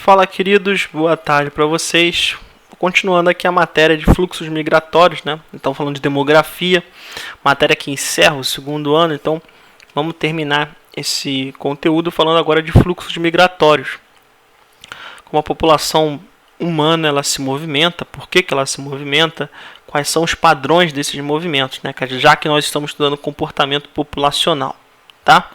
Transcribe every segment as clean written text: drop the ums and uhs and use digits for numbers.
Fala, queridos, boa tarde para vocês. Continuando aqui a matéria de fluxos migratórios, né? Então, falando de demografia, matéria que encerra o segundo ano. Então, vamos terminar esse conteúdo falando agora de fluxos migratórios. Como a população humana ela se movimenta, por que ela se movimenta, quais são os padrões desses movimentos, né? Já que nós estamos estudando comportamento populacional. Tá?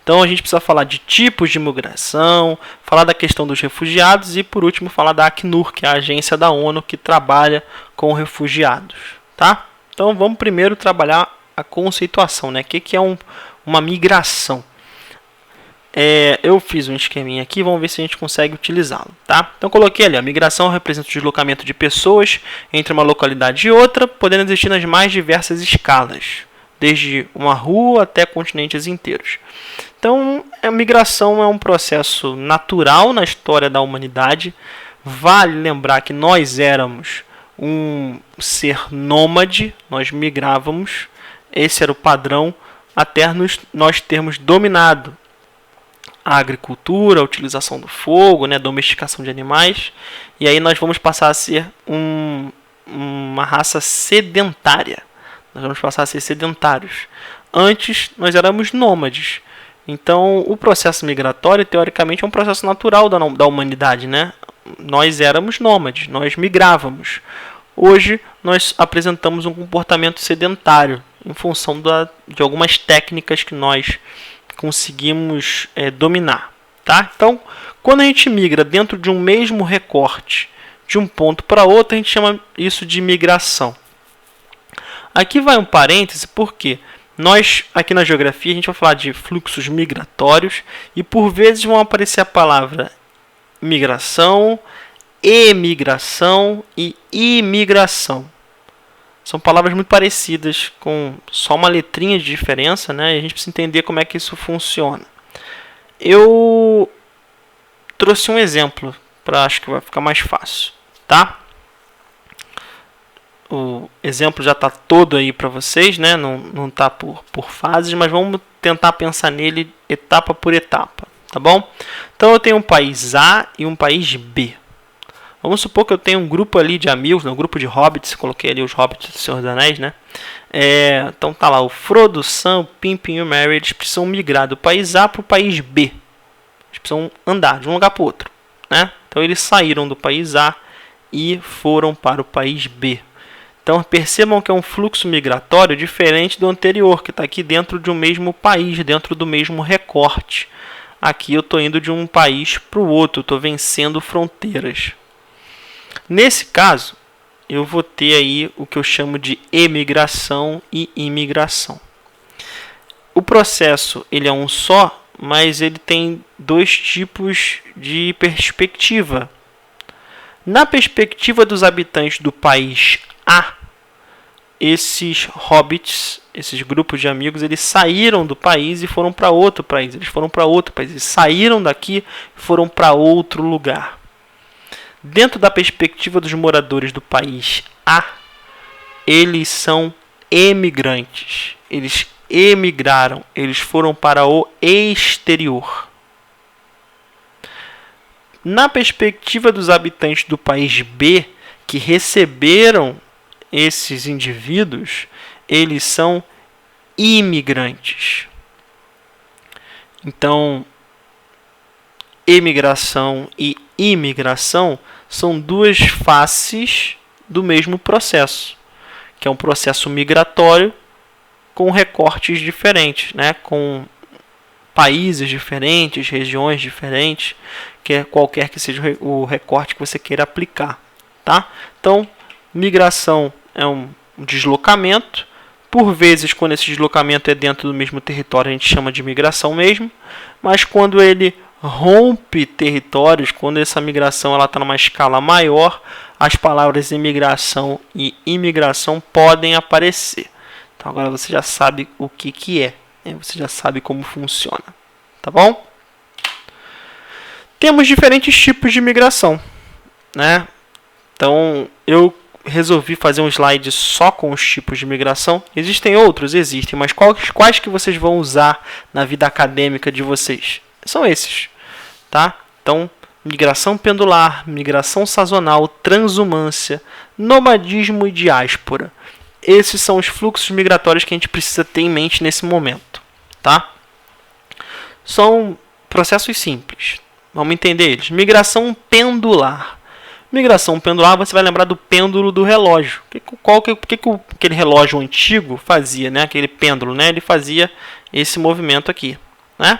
Então a gente precisa falar de tipos de migração, falar da questão dos refugiados e por último falar da Acnur, que é a agência da ONU que trabalha com refugiados. Tá? Então vamos primeiro trabalhar a conceituação, né? O que é uma migração? Eu fiz um esqueminha aqui, vamos ver se a gente consegue utilizá-lo. Tá? Então coloquei ali, a migração representa o deslocamento de pessoas entre uma localidade e outra, podendo existir nas mais diversas escalas, desde uma rua até continentes inteiros. Então, a migração é um processo natural na história da humanidade. Vale lembrar que nós éramos um ser nômade, nós migrávamos, esse era o padrão, até nós termos dominado a agricultura, a utilização do fogo, né, a domesticação de animais, e aí nós vamos passar a ser uma raça sedentária. Nós vamos passar a ser sedentários. Antes, nós éramos nômades. Então, o processo migratório, teoricamente, é um processo natural da humanidade, né? Nós éramos nômades, nós migrávamos. Hoje, nós apresentamos um comportamento sedentário, em função de algumas técnicas que nós conseguimos dominar. Tá? Então, quando a gente migra dentro de um mesmo recorte, de um ponto para outro, a gente chama isso de migração. Aqui vai um parêntese, porque nós, aqui na geografia, a gente vai falar de fluxos migratórios e por vezes vão aparecer a palavra migração, emigração e imigração. São palavras muito parecidas, com só uma letrinha de diferença, né? E a gente precisa entender como é que isso funciona. Eu trouxe um exemplo, acho que vai ficar mais fácil, tá? O exemplo já está todo aí para vocês, né? Não está por fases, mas vamos tentar pensar nele etapa por etapa, tá bom? Então eu tenho um país A e um país B. Vamos supor que eu tenho um grupo ali de amigos, né? Um grupo de hobbits, coloquei ali os hobbits do Senhor dos Anéis, né? Então tá lá, o Frodo, o Sam, o Pippin e o Merry, eles precisam migrar do país A para o país B. Eles precisam andar de um lugar para o outro, né? Então eles saíram do país A e foram para o país B. Então percebam que é um fluxo migratório diferente do anterior, que está aqui dentro de um mesmo país, dentro do mesmo recorte. Aqui eu estou indo de um país para o outro, estou vencendo fronteiras. Nesse caso, eu vou ter aí o que eu chamo de emigração e imigração. O processo ele é um só, mas ele tem dois tipos de perspectiva. Na perspectiva dos habitantes do país A, esses hobbits, esses grupos de amigos, eles saíram do país e foram para outro país. Eles saíram daqui e foram para outro lugar. Dentro da perspectiva dos moradores do país A, eles são emigrantes. Eles emigraram, eles foram para o exterior. Na perspectiva dos habitantes do país B, que receberam esses indivíduos, eles são imigrantes. Então, emigração e imigração são duas faces do mesmo processo, que é um processo migratório com recortes diferentes, né? Com países diferentes, regiões diferentes, qualquer que seja o recorte que você queira aplicar. Tá? Então, migração é um deslocamento. Por vezes, quando esse deslocamento é dentro do mesmo território, a gente chama de migração mesmo. Mas quando ele rompe territórios, quando essa migração está numa escala maior, as palavras imigração e imigração podem aparecer. Então, agora você já sabe o que é. Você já sabe como funciona. Tá bom? Temos diferentes tipos de migração, né? Então, eu resolvi fazer um slide só com os tipos de migração. Existem outros? Existem, mas quais que vocês vão usar na vida acadêmica de vocês? São esses, tá? Então, migração pendular, migração sazonal, transumância, nomadismo e diáspora. Esses são os fluxos migratórios que a gente precisa ter em mente nesse momento, tá? São processos simples. Vamos entender eles. Migração pendular. Migração pendular, você vai lembrar do pêndulo do relógio. Por que aquele relógio antigo fazia, né? Aquele pêndulo, né? Ele fazia esse movimento aqui, né?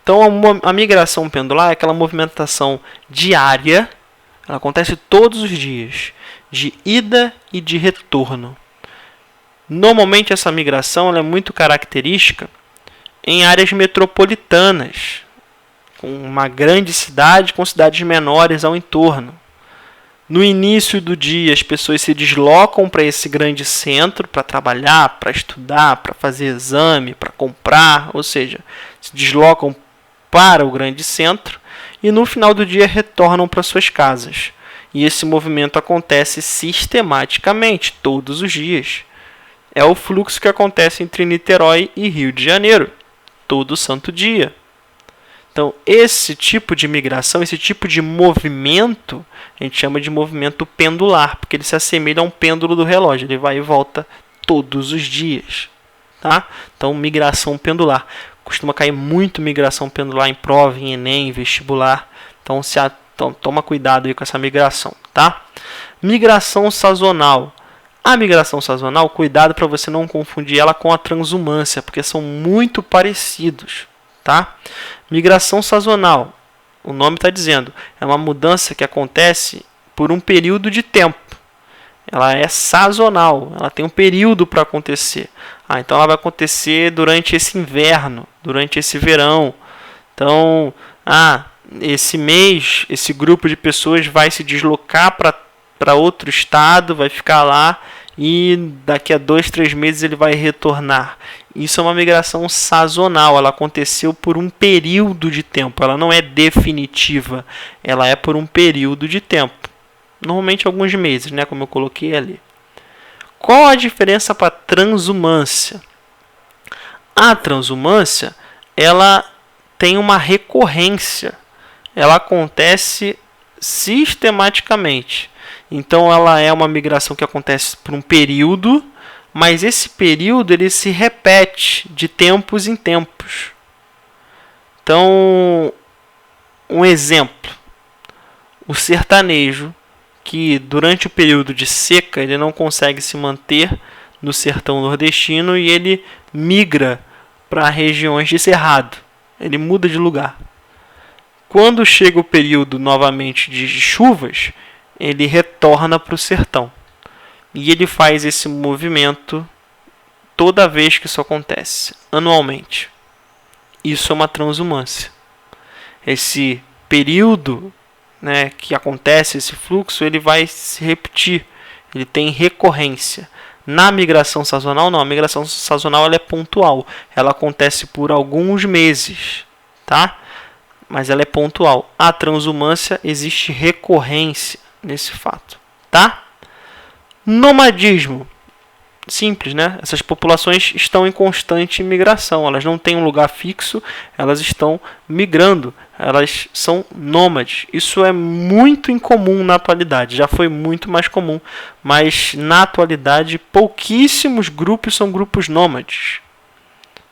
Então, a migração pendular é aquela movimentação diária. Ela acontece todos os dias, de ida e de retorno. Normalmente, essa migração ela é muito característica em áreas metropolitanas, com uma grande cidade, com cidades menores ao entorno. No início do dia, as pessoas se deslocam para esse grande centro para trabalhar, para estudar, para fazer exame, para comprar, ou seja, se deslocam para o grande centro e no final do dia retornam para suas casas. E esse movimento acontece sistematicamente, todos os dias. É o fluxo que acontece entre Niterói e Rio de Janeiro, todo santo dia. Então, esse tipo de migração, esse tipo de movimento, a gente chama de movimento pendular, porque ele se assemelha a um pêndulo do relógio, ele vai e volta todos os dias. Tá? Então, migração pendular. Costuma cair muito migração pendular em prova, em Enem, em vestibular. Então, toma cuidado aí com essa migração. Tá? Migração sazonal. A migração sazonal, cuidado para você não confundir ela com a transumância, porque são muito parecidos. Tá? Migração sazonal, o nome está dizendo, é uma mudança que acontece por um período de tempo. Ela é sazonal, ela tem um período para acontecer. Então ela vai acontecer durante esse inverno, durante esse verão. Então, esse mês, esse grupo de pessoas vai se deslocar para outro estado, vai ficar lá e daqui a 2, 3 meses ele vai retornar. Isso é uma migração sazonal, ela aconteceu por um período de tempo, ela não é definitiva, ela é por um período de tempo. Normalmente alguns meses, né, como eu coloquei ali. Qual a diferença para a transumância? A transumância, ela tem uma recorrência, ela acontece sistematicamente. Então ela é uma migração que acontece por um período, mas esse período ele se repete de tempos em tempos. Então, um exemplo, o sertanejo, que durante o período de seca ele não consegue se manter no sertão nordestino e ele migra para regiões de cerrado, ele muda de lugar. Quando chega o período novamente de chuvas, ele retorna para o sertão. E ele faz esse movimento toda vez que isso acontece, anualmente. Isso é uma transumância. Esse período, né, que acontece esse fluxo, ele vai se repetir. Ele tem recorrência. Na migração sazonal, não. A migração sazonal ela é pontual. Ela acontece por alguns meses, tá? Mas ela é pontual. A transumância existe recorrência nesse fato, tá? Nomadismo. Simples, né? Essas populações estão em constante migração. Elas não têm um lugar fixo, elas estão migrando. Elas são nômades. Isso é muito incomum na atualidade. Já foi muito mais comum. Mas na atualidade, pouquíssimos grupos são grupos nômades.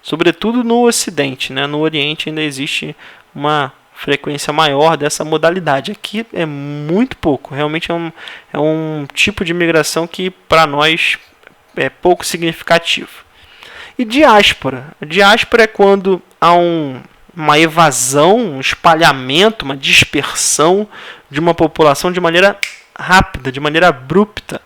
Sobretudo no Ocidente, né? No Oriente ainda existe uma frequência maior dessa modalidade. Aqui é muito pouco. Realmente é um tipo de migração que para nós é pouco significativo. E diáspora. A diáspora é quando há uma evasão, um espalhamento, uma dispersão de uma população de maneira rápida, de maneira abrupta.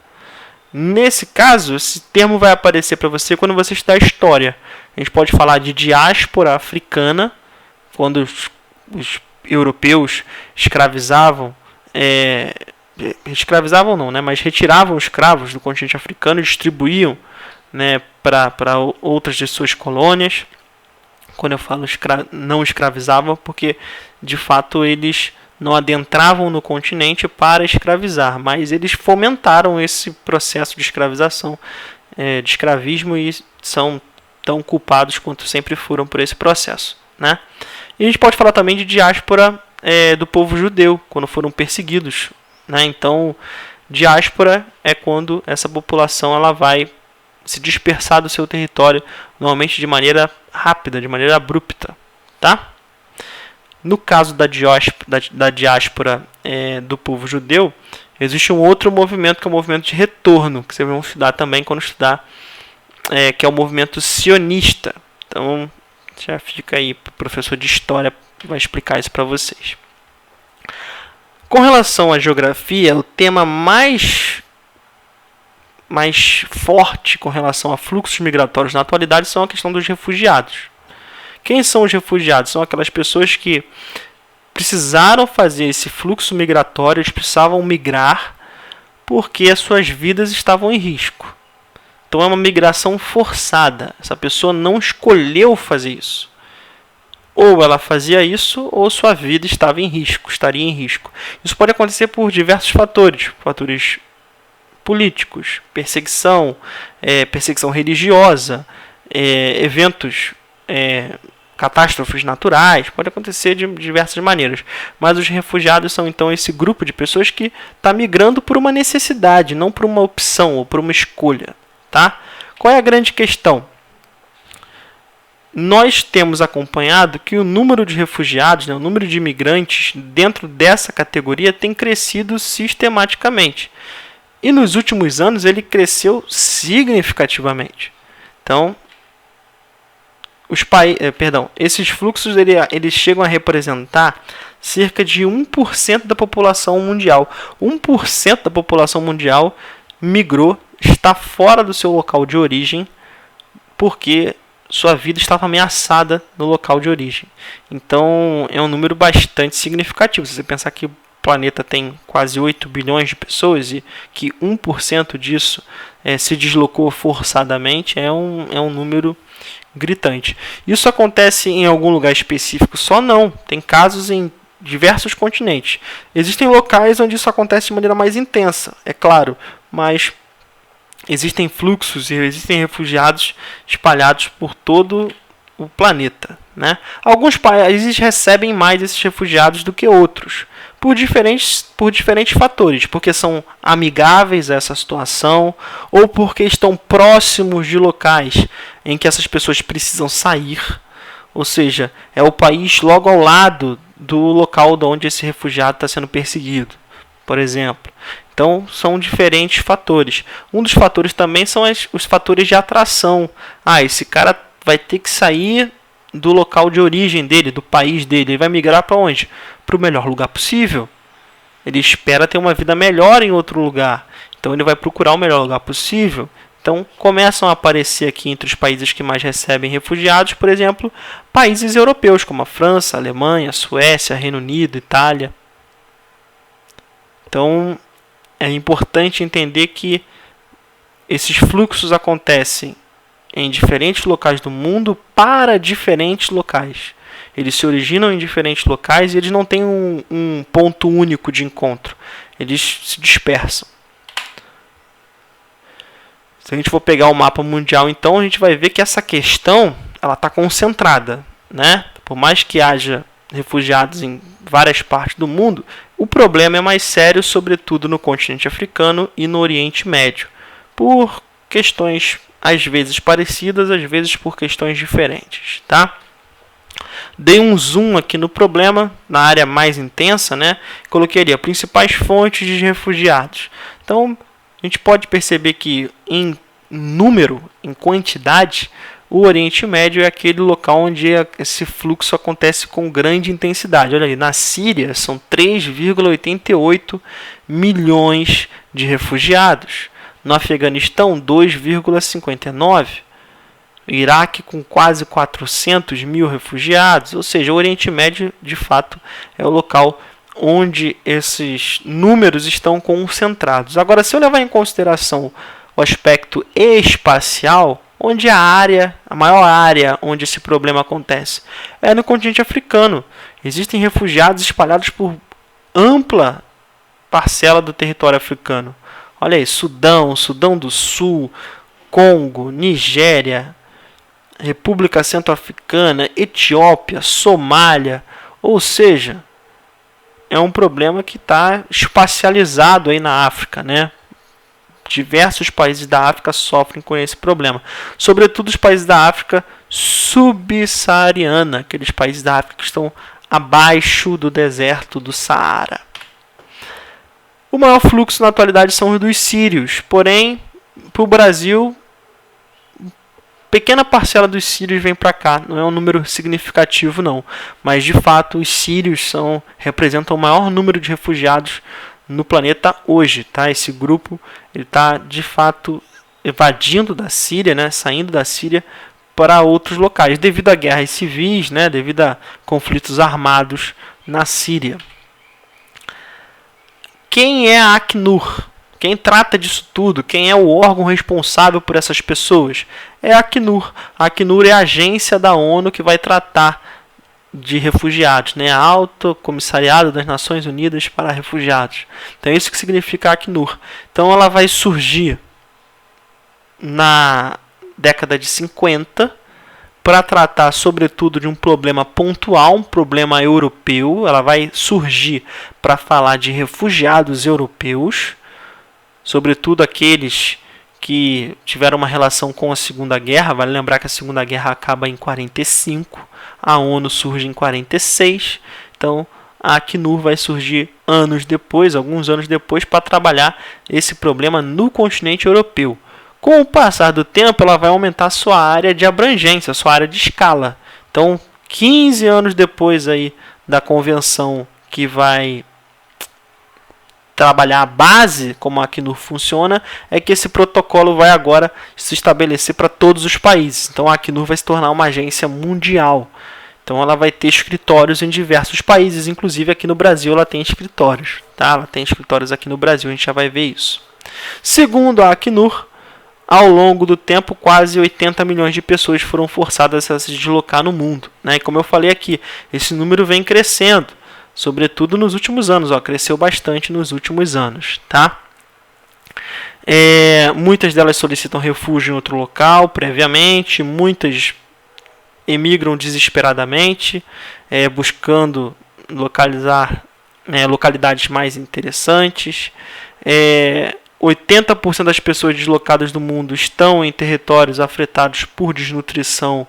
Nesse caso, esse termo vai aparecer para você quando você estudar história. A gente pode falar de diáspora africana, quando os europeus escravizavam, escravizavam não, né, mas retiravam os escravos do continente africano e distribuíam, né, para outras de suas colônias. Quando eu falo não escravizavam, porque de fato eles não adentravam no continente para escravizar, mas eles fomentaram esse processo de escravização, de escravismo, e são tão culpados quanto sempre foram por esse processo, né? E a gente pode falar também de diáspora do povo judeu, quando foram perseguidos, né? Então, diáspora é quando essa população ela vai se dispersar do seu território, normalmente de maneira rápida, de maneira abrupta, tá? No caso da diáspora do povo judeu, existe um outro movimento que é o movimento de retorno, que vocês vão estudar também quando estudar, que é o movimento sionista. Então, já fica aí para o professor de história que vai explicar isso para vocês. Com relação à geografia, o tema mais forte com relação a fluxos migratórios na atualidade são a questão dos refugiados. Quem são os refugiados? São aquelas pessoas que precisaram fazer esse fluxo migratório, eles precisavam migrar porque as suas vidas estavam em risco. Então é uma migração forçada. Essa pessoa não escolheu fazer isso. Ou ela fazia isso, ou sua vida estava em risco, estaria em risco. Isso pode acontecer por diversos fatores. Fatores políticos, perseguição, perseguição religiosa, eventos, catástrofes naturais, pode acontecer de diversas maneiras. Mas os refugiados são então esse grupo de pessoas que está migrando por uma necessidade, não por uma opção ou por uma escolha. Tá? Qual é a grande questão? Nós temos acompanhado que o número de refugiados, o número de imigrantes dentro dessa categoria tem crescido sistematicamente. E nos últimos anos ele cresceu significativamente. Então, esses fluxos eles chegam a representar cerca de 1% da população mundial. 1% da população mundial migrou, está fora do seu local de origem, porque sua vida estava ameaçada no local de origem. Então, é um número bastante significativo. Se você pensar que o planeta tem quase 8 bilhões de pessoas e que 1% disso se deslocou forçadamente, é um número gritante. Isso acontece em algum lugar específico? Só não. Tem casos em diversos continentes. Existem locais onde isso acontece de maneira mais intensa, é claro, mas existem fluxos e existem refugiados espalhados por todo o planeta, né? Alguns países recebem mais esses refugiados do que outros, por diferentes fatores, porque são amigáveis a essa situação ou porque estão próximos de locais em que essas pessoas precisam sair, ou seja, é o país logo ao lado do local onde esse refugiado está sendo perseguido, por exemplo. Então, são diferentes fatores. Um dos fatores também são os fatores de atração. Esse cara vai ter que sair do local de origem dele, do país dele. Ele vai migrar para onde? Para o melhor lugar possível. Ele espera ter uma vida melhor em outro lugar. Então, ele vai procurar o melhor lugar possível. Então, começam a aparecer aqui entre os países que mais recebem refugiados, por exemplo, países europeus, como a França, a Alemanha, a Suécia, Reino Unido, Itália. Então, é importante entender que esses fluxos acontecem em diferentes locais do mundo para diferentes locais. Eles se originam em diferentes locais e eles não têm um ponto único de encontro. Eles se dispersam. Se a gente for pegar o mapa mundial, então, a gente vai ver que essa questão está concentrada, né? Por mais que haja refugiados em várias partes do mundo, o problema é mais sério, sobretudo no continente africano e no Oriente Médio, por questões às vezes parecidas, às vezes por questões diferentes, tá? Dei um zoom aqui no problema, na área mais intensa, né? Coloquei ali as principais fontes de refugiados. Então, a gente pode perceber que em número, em quantidade, o Oriente Médio é aquele local onde esse fluxo acontece com grande intensidade. Olha ali, na Síria são 3,88 milhões de refugiados. No Afeganistão, 2,59. Iraque com quase 400 mil refugiados. Ou seja, o Oriente Médio, de fato, é o local onde esses números estão concentrados. Agora, se eu levar em consideração o aspecto espacial, onde a maior área onde esse problema acontece é no continente africano. Existem refugiados espalhados por ampla parcela do território africano. Olha aí, Sudão do Sul, Congo, Nigéria, República Centro-Africana, Etiópia, Somália. Ou seja, é um problema que está espacializado aí na África, né? Diversos países da África sofrem com esse problema, sobretudo os países da África subsaariana, aqueles países da África que estão abaixo do deserto do Saara. O maior fluxo na atualidade são os dos sírios, porém, para o Brasil, pequena parcela dos sírios vem para cá, não é um número significativo não, mas de fato os sírios representam o maior número de refugiados no planeta hoje, tá? Esse grupo está de fato evadindo da Síria, né? Saindo da Síria para outros locais, devido a guerras civis, né? Devido a conflitos armados na Síria. Quem é a Acnur? Quem trata disso tudo? Quem é o órgão responsável por essas pessoas? É a Acnur. A Acnur é a agência da ONU que vai tratar de refugiados, né? Alto Comissariado das Nações Unidas para Refugiados. Então é isso que significa a Acnur. Então ela vai surgir na década de 50 para tratar sobretudo de um problema pontual, um problema europeu. Ela vai surgir para falar de refugiados europeus, sobretudo aqueles que tiveram uma relação com a Segunda Guerra. Vale lembrar que a Segunda Guerra acaba em 45, a ONU surge em 46, então a Acnur vai surgir anos depois, alguns anos depois, para trabalhar esse problema no continente europeu. Com o passar do tempo, ela vai aumentar sua área de abrangência, sua área de escala. Então, 15 anos depois aí da convenção que vai trabalhar a base, como a Acnur funciona, é que esse protocolo vai agora se estabelecer para todos os países. Então a Acnur vai se tornar uma agência mundial. Então ela vai ter escritórios em diversos países, inclusive aqui no Brasil ela tem escritórios. Tá? Ela tem escritórios aqui no Brasil, a gente já vai ver isso. Segundo a Acnur, ao longo do tempo, quase 80 milhões de pessoas foram forçadas a se deslocar no mundo. Né? E como eu falei aqui, esse número vem crescendo. Sobretudo nos últimos anos, cresceu bastante nos últimos anos, tá? Muitas delas solicitam refúgio em outro local previamente, muitas emigram desesperadamente, buscando localizar localidades mais interessantes. 80% das pessoas deslocadas do mundo estão em territórios afetados por desnutrição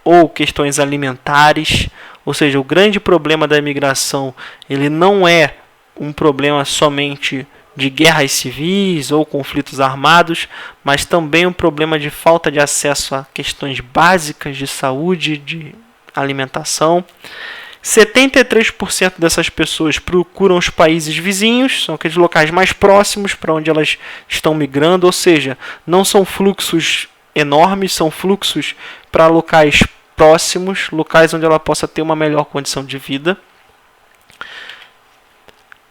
ou questões alimentares. Ou seja, o grande problema da imigração, ele não é um problema somente de guerras civis ou conflitos armados, mas também um problema de falta de acesso a questões básicas de saúde, de alimentação. 73% dessas pessoas procuram os países vizinhos, são aqueles locais mais próximos para onde elas estão migrando, ou seja, não são fluxos enormes, são fluxos para locais próximos, locais onde ela possa ter uma melhor condição de vida.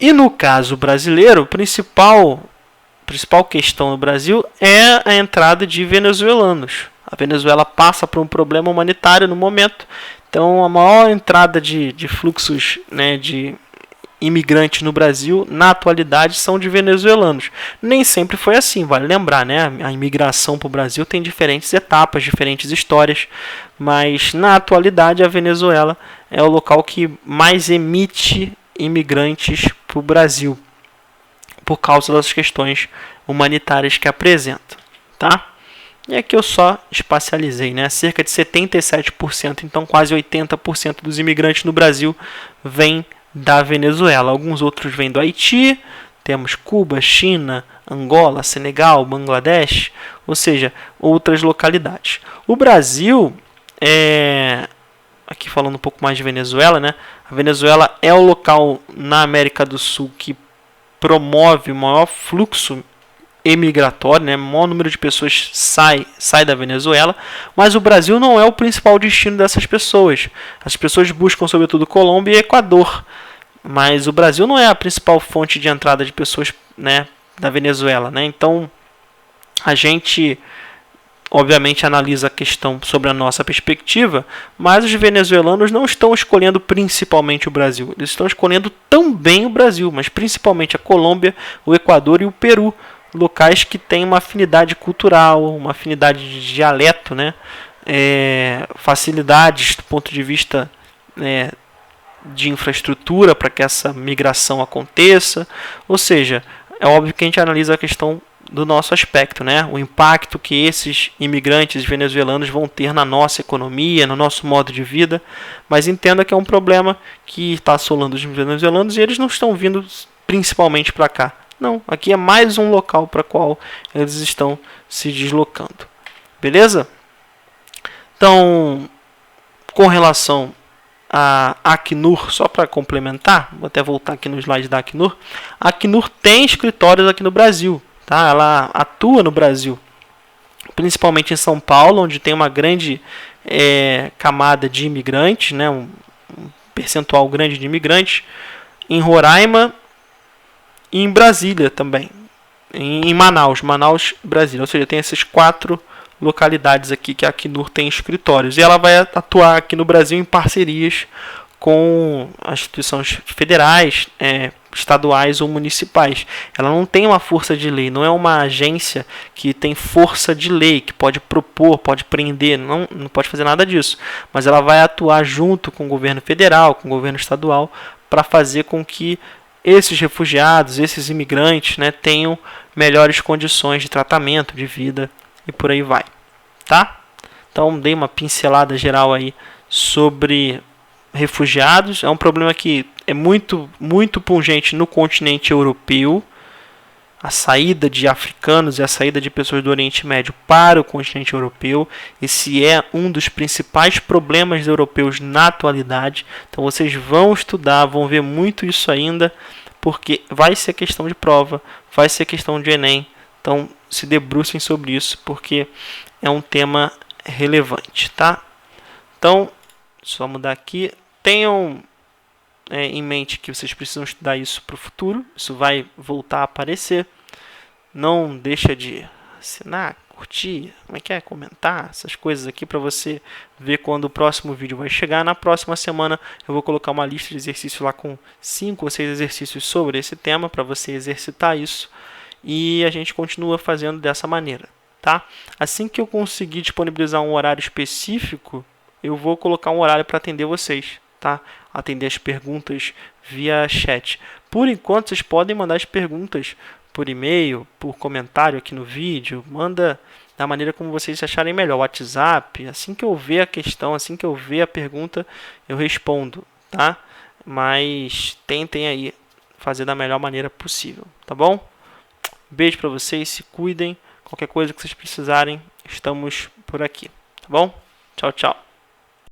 E no caso brasileiro, a principal questão no Brasil é a entrada de venezuelanos. A Venezuela passa por um problema humanitário no momento, então a maior entrada de fluxos, de imigrantes no Brasil, na atualidade, são de venezuelanos. Nem sempre foi assim, vale lembrar, a imigração para o Brasil tem diferentes etapas, diferentes histórias, mas na atualidade a Venezuela é o local que mais emite imigrantes para o Brasil, por causa das questões humanitárias que apresenta, tá? E aqui eu só espacializei, cerca de 77%, então quase 80% dos imigrantes no Brasil vêm da Venezuela. Alguns outros vêm do Haiti, temos Cuba, China, Angola, Senegal, Bangladesh, ou seja, outras localidades. O Brasil, aqui falando um pouco mais de Venezuela, a Venezuela é o local na América do Sul que promove o maior fluxo emigratório, o maior número de pessoas sai da Venezuela, mas o Brasil não é o principal destino dessas pessoas. As pessoas buscam sobretudo Colômbia e Equador, mas o Brasil não é a principal fonte de entrada de pessoas, da Venezuela. Então a gente obviamente analisa a questão sobre a nossa perspectiva, mas os venezuelanos não estão escolhendo principalmente o Brasil, eles estão escolhendo também o Brasil, mas principalmente a Colômbia, o Equador e o Peru, locais que têm uma afinidade cultural, uma afinidade de dialeto, facilidades do ponto de vista de infraestrutura para que essa migração aconteça. Ou seja, é óbvio que a gente analisa a questão do nosso aspecto, né? O impacto que esses imigrantes venezuelanos vão ter na nossa economia, no nosso modo de vida, mas entenda que é um problema que está assolando os venezuelanos e eles não estão vindo principalmente para cá. Não, aqui é mais um local para qual eles estão se deslocando. Beleza? Então, com relação a Acnur, só para complementar, vou até voltar aqui no slide da Acnur. A Acnur tem escritórios aqui no Brasil, tá? Ela atua no Brasil, principalmente em São Paulo, onde tem uma grande camada de imigrantes, né? Um percentual grande de imigrantes, em Roraima e em Brasília também, em Manaus, Brasília, ou seja, tem essas 4 localidades aqui que a Acnur tem escritórios, e ela vai atuar aqui no Brasil em parcerias com as instituições federais, estaduais ou municipais. Ela não tem uma força de lei, não é uma agência que tem força de lei, que pode propor, pode prender, não pode fazer nada disso, mas ela vai atuar junto com o governo federal, com o governo estadual, para fazer com que esses refugiados, esses imigrantes, né, tenham melhores condições de tratamento, de vida e por aí vai, tá? Então dei uma pincelada geral aí sobre refugiados. É um problema que é muito pungente no continente europeu. A saída de africanos e a saída de pessoas do Oriente Médio para o continente europeu. Esse é um dos principais problemas europeus na atualidade. Então vocês vão estudar, vão ver muito isso ainda, porque vai ser questão de prova, vai ser questão de Enem. Então se debrucem sobre isso, porque é um tema relevante, tá? Então, só mudar aqui. Tenham em mente que vocês precisam estudar isso para o futuro. Isso vai voltar a aparecer. Não deixa de assinar, curtir, comentar essas coisas aqui para você ver quando o próximo vídeo vai chegar. Na próxima semana eu vou colocar uma lista de exercícios lá com 5 ou 6 exercícios sobre esse tema para você exercitar isso. E a gente continua fazendo dessa maneira, tá? Assim que eu conseguir disponibilizar um horário específico, eu vou colocar um horário para atender vocês, tá? Atender as perguntas via chat. Por enquanto, vocês podem mandar as perguntas por e-mail, por comentário aqui no vídeo. Manda da maneira como vocês acharem melhor. WhatsApp. Assim que eu ver a questão, assim que eu ver a pergunta, eu respondo, tá? Mas tentem aí fazer da melhor maneira possível, tá bom? Beijo para vocês, se cuidem. Qualquer coisa que vocês precisarem, estamos por aqui, tá bom? Tchau, tchau.